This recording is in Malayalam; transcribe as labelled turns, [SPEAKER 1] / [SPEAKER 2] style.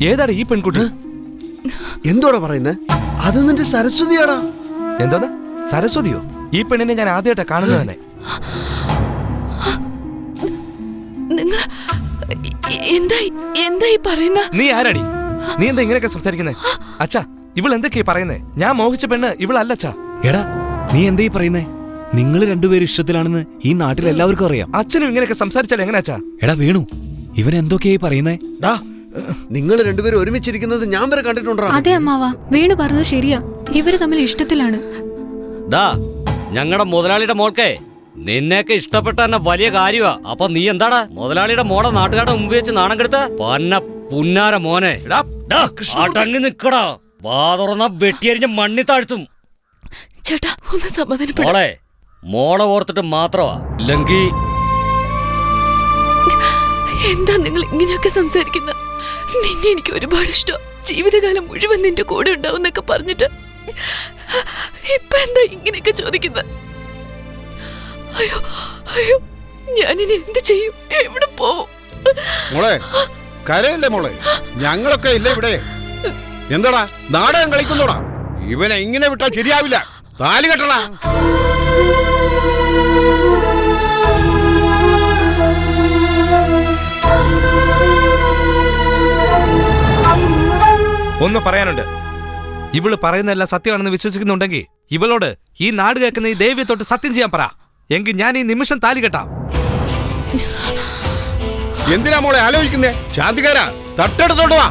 [SPEAKER 1] ഏതാടാ ഈ പെൺകുട്ടി?
[SPEAKER 2] എന്തോടാ പറയുന്നേ? അത് നിന്റെ സരസ്വതിയാടാ.
[SPEAKER 1] എന്തോന്ന് സരസ്വതിയോ? ഈ പെണ്ണിനെ ഞാൻ ആദ്യമായിട്ടാ കാണുന്നത് തന്നെ.
[SPEAKER 3] എന്തായി പറയുന്ന?
[SPEAKER 1] നീ ആരാടി? നീ എന്താ ഇങ്ങനെയൊക്കെ സംസാരിക്കുന്നേ? അച്ഛാ, ഇവൾ എന്തൊക്കെയാ പറയുന്നേ? ഞാൻ മോഹിച്ച പെണ്ണ് ഇവളല്ലച്ചാ.
[SPEAKER 4] എടാ നീ എന്താ ഈ പറയുന്നേ? നിങ്ങൾ രണ്ടുപേരും ഇഷ്ടത്തിലാണെന്ന് ഈ നാട്ടിൽ എല്ലാവർക്കും അറിയാം.
[SPEAKER 1] അച്ഛനും ഇങ്ങനെയൊക്കെ സംസാരിച്ചാൽ എങ്ങനെയാച്ചാ?
[SPEAKER 4] എടാ വേണു, ഇവൻ എന്തൊക്കെയായി പറയുന്നേ?
[SPEAKER 2] നിങ്ങൾ രണ്ടുപേരും ഒരുമിച്ചിരിക്കുന്നത് ഞാൻ വരെ കണ്ടിട്ടുണ്ടോ?
[SPEAKER 3] അതെ അമ്മാവാ, വേണു പറഞ്ഞത് ശരിയാ. ഇവര് തമ്മിൽ ഇഷ്ടത്തിലാണ്.
[SPEAKER 5] ഞങ്ങളുടെ മുതലാളിയുടെ മോൾക്കേ നിന്നെയൊക്കെ ഇഷ്ടപ്പെട്ട തന്നെ വലിയ കാര്യമാ. അപ്പൊ നീ എന്താടാ മുതലാളിയുടെ മോളെ നാട്ടുകാരുടെ മുമ്പ് വെച്ച് നാണം കെടുത്ത പന്ന പുന്നാര മോനെ? അടങ്ങി നിക്കടാ, വാ തുറന്ന വെട്ടിയരിഞ്ഞ മണ്ണി താഴ്ത്തും.
[SPEAKER 3] ചേട്ടാ ഒന്ന് സമാധാനപ്പെടാ.
[SPEAKER 5] മോളെ ഓർത്തിട്ട് മാത്രമാ, ഇല്ലെങ്കി
[SPEAKER 3] എന്താ നിങ്ങൾ ഇങ്ങനെയൊക്കെ സംസാരിക്കുന്ന? നിന്നെ എനിക്ക് ഒരുപാട് ഇഷ്ടം. ജീവിതകാലം മുഴുവൻ നിന്റെ കൂടെ ഉണ്ടാവും എന്നൊക്കെ പറഞ്ഞിട്ട് ഇപ്പൊ എന്താ ഇങ്ങനെയൊക്കെ ചോദിക്കുന്നത്? അയ്യോ അയ്യോ, ഞാനിനി എന്ത് ചെയ്യും? എവിടെ പോവും?
[SPEAKER 6] മോളെ കരയല്ലേ മോളെ, ഞങ്ങളൊക്കെ ഇല്ല ഇവിടെ. എന്താടാ നാടകം കളിക്കുന്നോടാ? ഇവനെ ഇങ്ങനെ വിട്ടാൽ ശരിയാവില്ല. താലി കെട്ടടാ.
[SPEAKER 1] ഒന്ന് പറയാനുണ്ട്. ഇവള് പറയുന്നതെല്ലാം സത്യമാണെന്ന് വിശ്വസിക്കുന്നുണ്ടെങ്കിൽ ഇവളോട് ഈ നാട് കേൾക്കുന്ന ഈ ദേവിയെ തൊട്ട് സത്യം ചെയ്യാൻ പറ. എങ്കിൽ ഞാൻ ഈ നിമിഷം താലി കെട്ടാം.
[SPEAKER 6] എന്തിനാ മോളെ ആലോചിക്കുന്നേ? ശാന്തികാരാ, തട്ടെടുത്തോണ്ട് വാ.